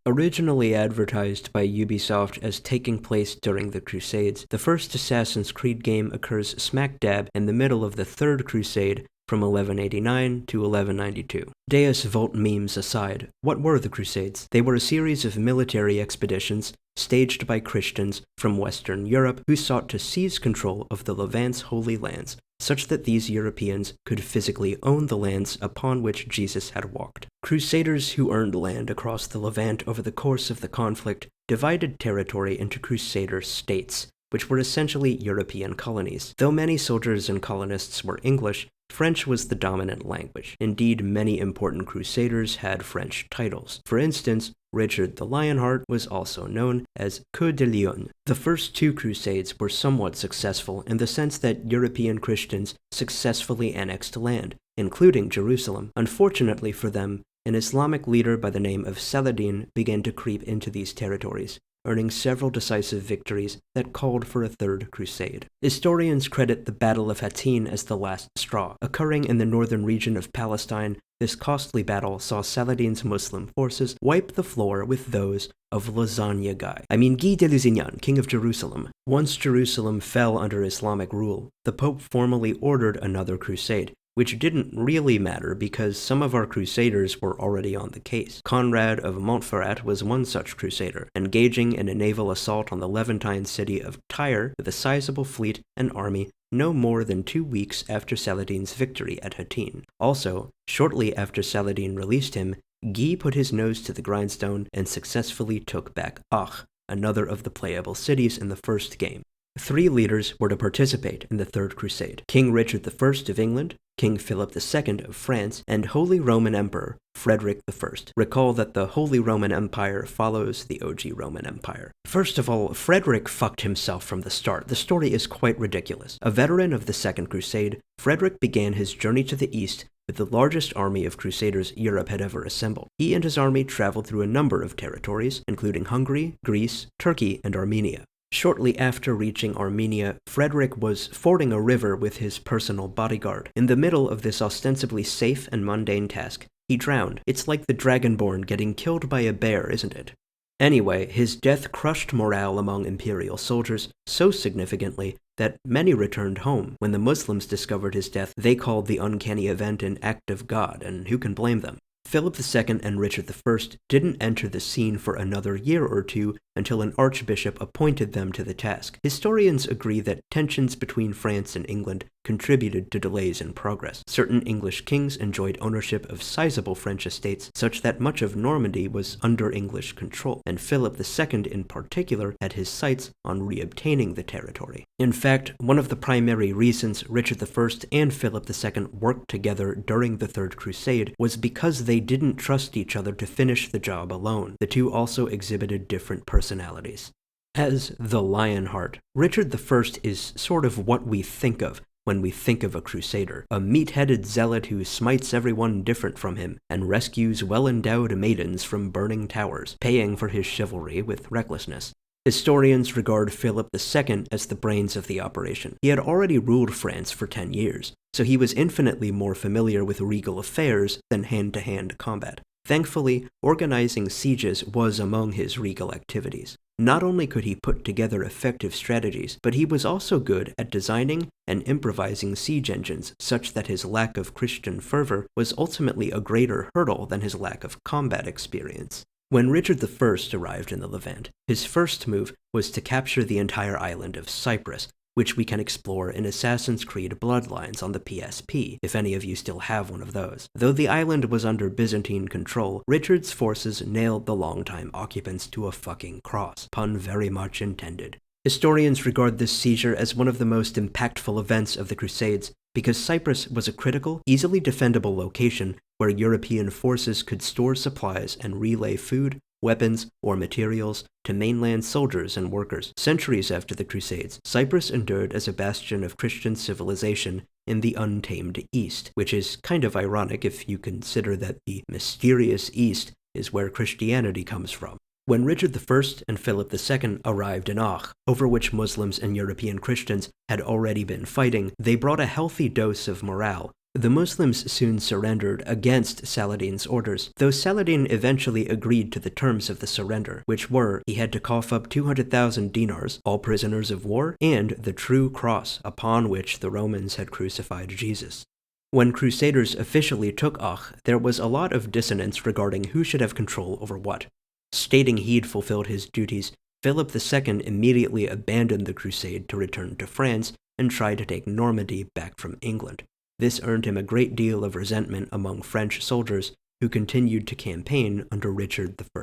Originally advertised by Ubisoft as taking place during the Crusades, the first Assassin's Creed game occurs smack dab in the middle of the Third Crusade from 1189 to 1192. Deus Vult memes aside, what were the Crusades? They were a series of military expeditions staged by Christians from Western Europe who sought to seize control of the Levant's Holy Lands, such that these Europeans could physically own the lands upon which Jesus had walked. Crusaders who earned land across the Levant over the course of the conflict divided territory into Crusader states, which were essentially European colonies. Though many soldiers and colonists were English, French was the dominant language. Indeed, many important crusaders had French titles. For instance, Richard the Lionheart was also known as Coeur de Lion. The first two crusades were somewhat successful in the sense that European Christians successfully annexed land, including Jerusalem. Unfortunately for them, an Islamic leader by the name of Saladin began to creep into these territories, earning several decisive victories that called for a third crusade. Historians credit the Battle of Hattin as the last straw. Occurring in the northern region of Palestine, this costly battle saw Saladin's Muslim forces wipe the floor with those of Guy de Lusignan, king of Jerusalem. Once Jerusalem fell under Islamic rule, the Pope formally ordered another crusade, which didn't really matter because some of our crusaders were already on the case. Conrad of Montferrat was one such crusader, engaging in a naval assault on the Levantine city of Tyre with a sizable fleet and army no more than 2 weeks after Saladin's victory at Hattin. Also, shortly after Saladin released him, Guy put his nose to the grindstone and successfully took back Acre, another of the playable cities in the first game. 3 leaders were to participate in the Third Crusade: King Richard I of England, King Philip II of France, and Holy Roman Emperor Frederick I. Recall that the Holy Roman Empire follows the OG Roman Empire. First of all, Frederick fucked himself from the start. The story is quite ridiculous. A veteran of the Second Crusade, Frederick began his journey to the east with the largest army of crusaders Europe had ever assembled. He and his army traveled through a number of territories, including Hungary, Greece, Turkey, and Armenia. Shortly after reaching Armenia, Frederick was fording a river with his personal bodyguard. In the middle of this ostensibly safe and mundane task, he drowned. It's like the Dragonborn getting killed by a bear, isn't it? Anyway, his death crushed morale among imperial soldiers so significantly that many returned home. When the Muslims discovered his death, they called the uncanny event an act of God, and who can blame them? Philip II and Richard I didn't enter the scene for another year or two until an archbishop appointed them to the task. Historians agree that tensions between France and England contributed to delays in progress. Certain English kings enjoyed ownership of sizable French estates, such that much of Normandy was under English control, and Philip II in particular had his sights on reobtaining the territory. In fact, one of the primary reasons Richard I and Philip II worked together during the Third Crusade was because they didn't trust each other to finish the job alone. The two also exhibited different personalities. As the Lionheart, Richard I is sort of what we think of when we think of a crusader, a meat-headed zealot who smites everyone different from him and rescues well-endowed maidens from burning towers, paying for his chivalry with recklessness. Historians regard Philip II as the brains of the operation. He had already ruled France for 10 years, so he was infinitely more familiar with regal affairs than hand-to-hand combat. Thankfully, organizing sieges was among his regal activities. Not only could he put together effective strategies, but he was also good at designing and improvising siege engines such that his lack of Christian fervor was ultimately a greater hurdle than his lack of combat experience. When Richard I arrived in the Levant, his first move was to capture the entire island of Cyprus, which we can explore in Assassin's Creed Bloodlines on the PSP, if any of you still have one of those. Though the island was under Byzantine control, Richard's forces nailed the longtime occupants to a fucking cross, pun very much intended. Historians regard this seizure as one of the most impactful events of the Crusades because Cyprus was a critical, easily defendable location where European forces could store supplies and relay food, weapons, or materials to mainland soldiers and workers. Centuries after the Crusades, Cyprus endured as a bastion of Christian civilization in the untamed East, which is kind of ironic if you consider that the mysterious East is where Christianity comes from. When Richard I and Philip II arrived in Acre, over which Muslims and European Christians had already been fighting, they brought a healthy dose of morale The Muslims soon surrendered against Saladin's orders, though Saladin eventually agreed to the terms of the surrender, which were he had to cough up 200,000 dinars, all prisoners of war, and the true cross upon which the Romans had crucified Jesus. When Crusaders officially took Acre, there was a lot of dissonance regarding who should have control over what. Stating he'd fulfilled his duties, Philip II immediately abandoned the crusade to return to France and tried to take Normandy back from England. This earned him a great deal of resentment among French soldiers who continued to campaign under Richard I.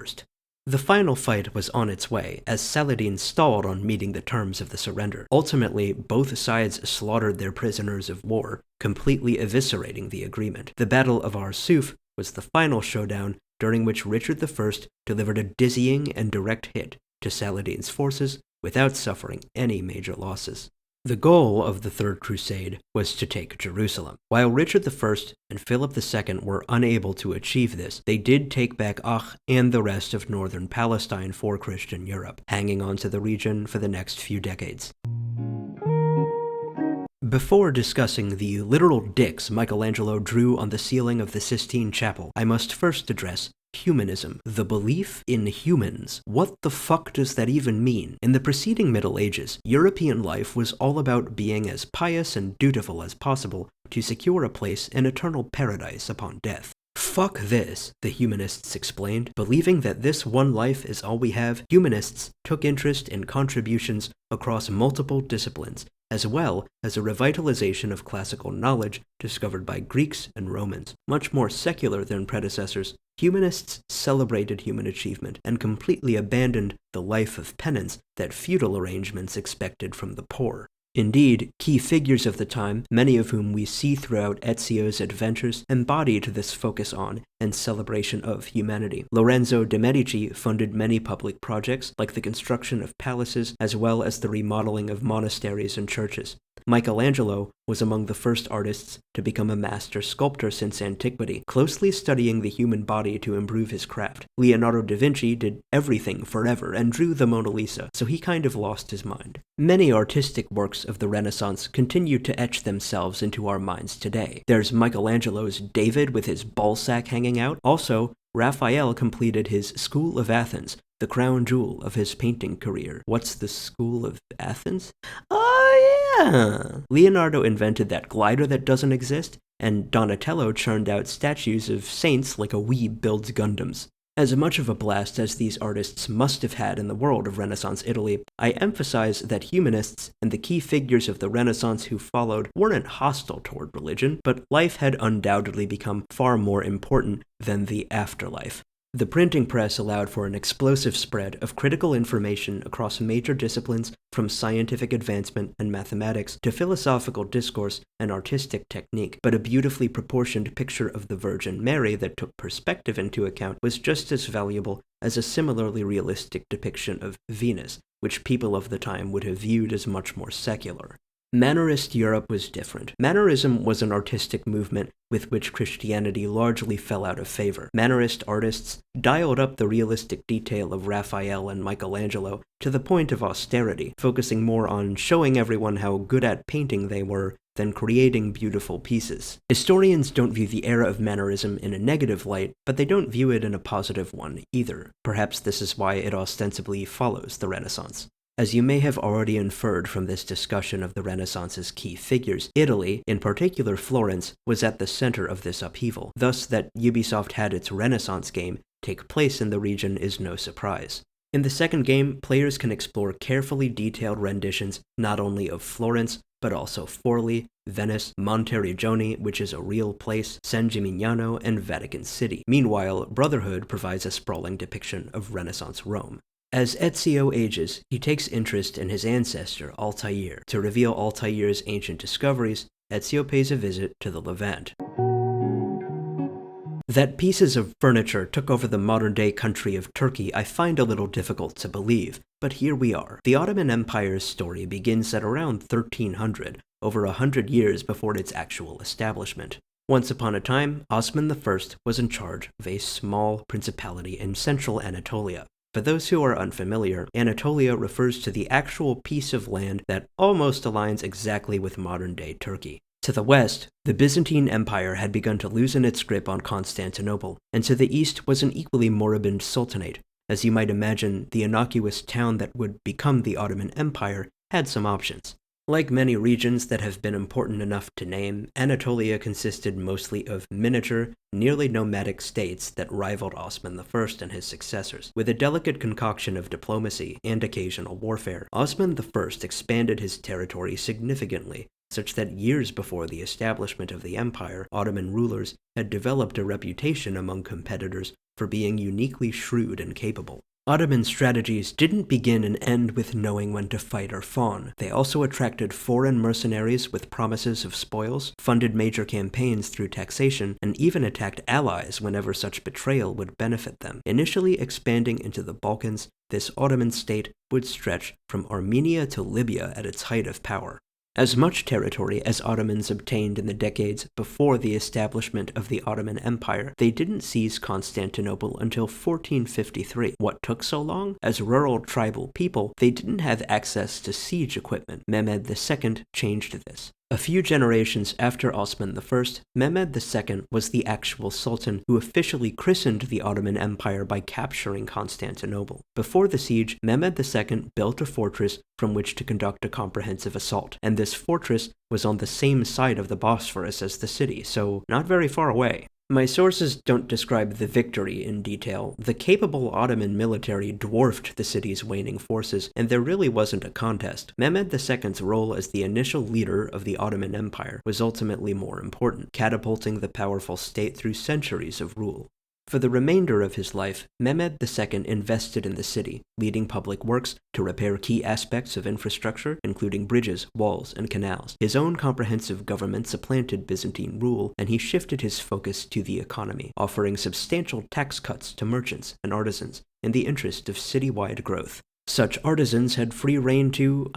The final fight was on its way, as Saladin stalled on meeting the terms of the surrender. Ultimately, both sides slaughtered their prisoners of war, completely eviscerating the agreement. The Battle of Arsuf was the final showdown, during which Richard I delivered a dizzying and direct hit to Saladin's forces without suffering any major losses. The goal of the Third Crusade was to take Jerusalem. While Richard I and Philip II were unable to achieve this, they did take back Acre and the rest of northern Palestine for Christian Europe, hanging on to the region for the next few decades. Before discussing the literal dicks Michelangelo drew on the ceiling of the Sistine Chapel, I must first address humanism, the belief in humans. What the fuck does that even mean? In the preceding Middle Ages, European life was all about being as pious and dutiful as possible to secure a place in eternal paradise upon death. Fuck this, the humanists explained. Believing that this one life is all we have, humanists took interest in contributions across multiple disciplines, as well as a revitalization of classical knowledge discovered by Greeks and Romans. Much more secular than predecessors, humanists celebrated human achievement and completely abandoned the life of penance that feudal arrangements expected from the poor. Indeed, key figures of the time, many of whom we see throughout Ezio's adventures, embodied this focus on and celebration of humanity. Lorenzo de' Medici funded many public projects, like the construction of palaces, as well as the remodeling of monasteries and churches. Michelangelo was among the first artists to become a master sculptor since antiquity, closely studying the human body to improve his craft. Leonardo da Vinci did everything forever and drew the Mona Lisa, so he kind of lost his mind. Many artistic works of the Renaissance continue to etch themselves into our minds today. There's Michelangelo's David with his ballsack hanging out. Also, Raphael completed his School of Athens, the crown jewel of his painting career. What's the School of Athens? Oh yeah! Leonardo invented that glider that doesn't exist, and Donatello churned out statues of saints like a weeb builds Gundams. As much of a blast as these artists must have had in the world of Renaissance Italy, I emphasize that humanists and the key figures of the Renaissance who followed weren't hostile toward religion, but life had undoubtedly become far more important than the afterlife. The printing press allowed for an explosive spread of critical information across major disciplines, from scientific advancement and mathematics to philosophical discourse and artistic technique, but a beautifully proportioned picture of the Virgin Mary that took perspective into account was just as valuable as a similarly realistic depiction of Venus, which people of the time would have viewed as much more secular. Mannerist Europe was different. Mannerism was an artistic movement with which Christianity largely fell out of favor. Mannerist artists dialed up the realistic detail of Raphael and Michelangelo to the point of austerity, focusing more on showing everyone how good at painting they were than creating beautiful pieces. Historians don't view the era of Mannerism in a negative light, but they don't view it in a positive one either. Perhaps this is why it ostensibly follows the Renaissance. As you may have already inferred from this discussion of the Renaissance's key figures, Italy, in particular Florence, was at the center of this upheaval. Thus, that Ubisoft had its Renaissance game take place in the region is no surprise. In the second game, players can explore carefully detailed renditions not only of Florence, but also Forlì, Venice, Monteriggioni, which is a real place, San Gimignano, and Vatican City. Meanwhile, Brotherhood provides a sprawling depiction of Renaissance Rome. As Ezio ages, he takes interest in his ancestor, Altaïr. To reveal Altair's ancient discoveries, Ezio pays a visit to the Levant. That pieces of furniture took over the modern-day country of Turkey I find a little difficult to believe, but here we are. The Ottoman Empire's story begins at around 1300, over 100 years before its actual establishment. Once upon a time, Osman I was in charge of a small principality in central Anatolia. For those who are unfamiliar, Anatolia refers to the actual piece of land that almost aligns exactly with modern-day Turkey. To the west, the Byzantine Empire had begun to loosen its grip on Constantinople, and to the east was an equally moribund sultanate. As you might imagine, the innocuous town that would become the Ottoman Empire had some options. Like many regions that have been important enough to name, Anatolia consisted mostly of miniature, nearly nomadic states that rivaled Osman I and his successors. With a delicate concoction of diplomacy and occasional warfare, Osman I expanded his territory significantly, such that years before the establishment of the empire, Ottoman rulers had developed a reputation among competitors for being uniquely shrewd and capable. Ottoman strategies didn't begin and end with knowing when to fight or fawn. They also attracted foreign mercenaries with promises of spoils, funded major campaigns through taxation, and even attacked allies whenever such betrayal would benefit them. Initially expanding into the Balkans, this Ottoman state would stretch from Armenia to Libya at its height of power. As much territory as Ottomans obtained in the decades before the establishment of the Ottoman Empire, they didn't seize Constantinople until 1453. What took so long? As rural tribal people, they didn't have access to siege equipment. Mehmed II changed this. A few generations after Osman I, Mehmed II was the actual sultan who officially christened the Ottoman Empire by capturing Constantinople. Before the siege, Mehmed II built a fortress from which to conduct a comprehensive assault, and this fortress was on the same side of the Bosphorus as the city, so not very far away. My sources don't describe the victory in detail. The capable Ottoman military dwarfed the city's waning forces, and there really wasn't a contest. Mehmed II's role as the initial leader of the Ottoman Empire was ultimately more important, catapulting the powerful state through centuries of rule. For the remainder of his life, Mehmed II invested in the city, leading public works to repair key aspects of infrastructure, including bridges, walls, and canals. His own comprehensive government supplanted Byzantine rule, and he shifted his focus to the economy, offering substantial tax cuts to merchants and artisans in the interest of citywide growth. Such artisans had free rein to,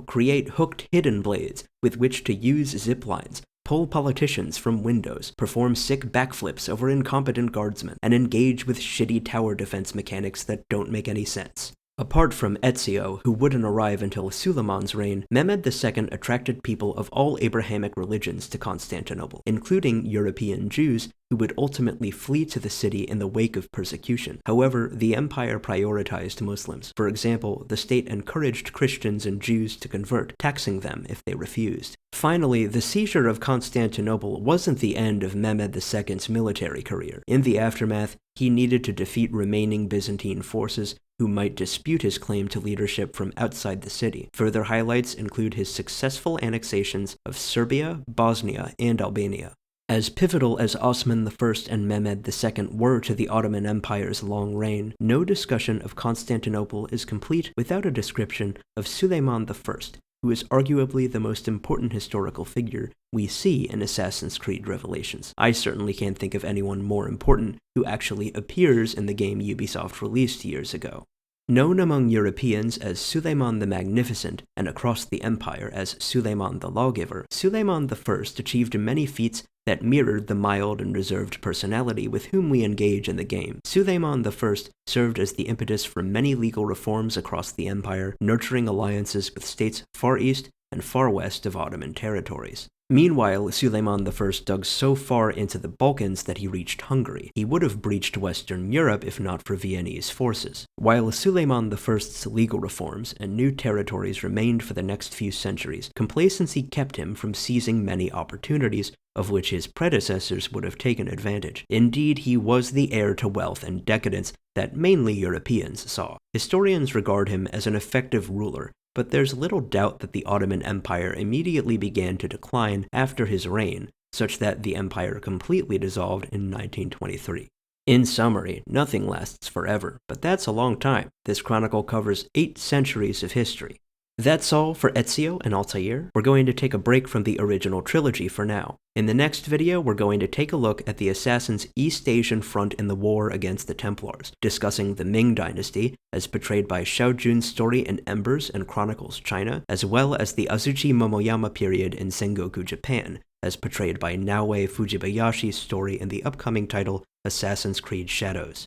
create hooked hidden blades with which to use zip lines, pull politicians from windows, perform sick backflips over incompetent guardsmen, and engage with shitty tower defense mechanics that don't make any sense. Apart from Ezio, who wouldn't arrive until Suleiman's reign, Mehmed II attracted people of all Abrahamic religions to Constantinople, including European Jews who would ultimately flee to the city in the wake of persecution. However, the empire prioritized Muslims. For example, the state encouraged Christians and Jews to convert, taxing them if they refused. Finally, the seizure of Constantinople wasn't the end of Mehmed II's military career. In the aftermath, he needed to defeat remaining Byzantine forces who might dispute his claim to leadership from outside the city. Further highlights include his successful annexations of Serbia, Bosnia, and Albania. As pivotal as Osman I and Mehmed II were to the Ottoman Empire's long reign, no discussion of Constantinople is complete without a description of Suleiman I, who is arguably the most important historical figure we see in Assassin's Creed Revelations. I certainly can't think of anyone more important who actually appears in the game Ubisoft released years ago. Known among Europeans as Suleiman the Magnificent and across the Empire as Suleiman the Lawgiver, Suleiman I achieved many feats that mirrored the mild and reserved personality with whom we engage in the game. Suleiman I served as the impetus for many legal reforms across the empire, nurturing alliances with states far east and far west of Ottoman territories. Meanwhile, Suleiman I dug so far into the Balkans that he reached Hungary. He would have breached Western Europe if not for Viennese forces. While Suleiman I's legal reforms and new territories remained for the next few centuries, complacency kept him from seizing many opportunities of which his predecessors would have taken advantage. Indeed, he was the heir to wealth and decadence that mainly Europeans saw. Historians regard him as an effective ruler, but there's little doubt that the Ottoman Empire immediately began to decline after his reign, such that the empire completely dissolved in 1923. In summary, nothing lasts forever, but that's a long time. This chronicle covers 8 centuries of history. That's all for Ezio and Altaïr. We're going to take a break from the original trilogy for now. In the next video, we're going to take a look at the Assassins' East Asian front in the war against the Templars, discussing the Ming Dynasty, as portrayed by Xiao Jun's story in Embers and Chronicles China, as well as the Azuchi Momoyama period in Sengoku Japan, as portrayed by Naoe Fujibayashi's story in the upcoming title Assassin's Creed Shadows.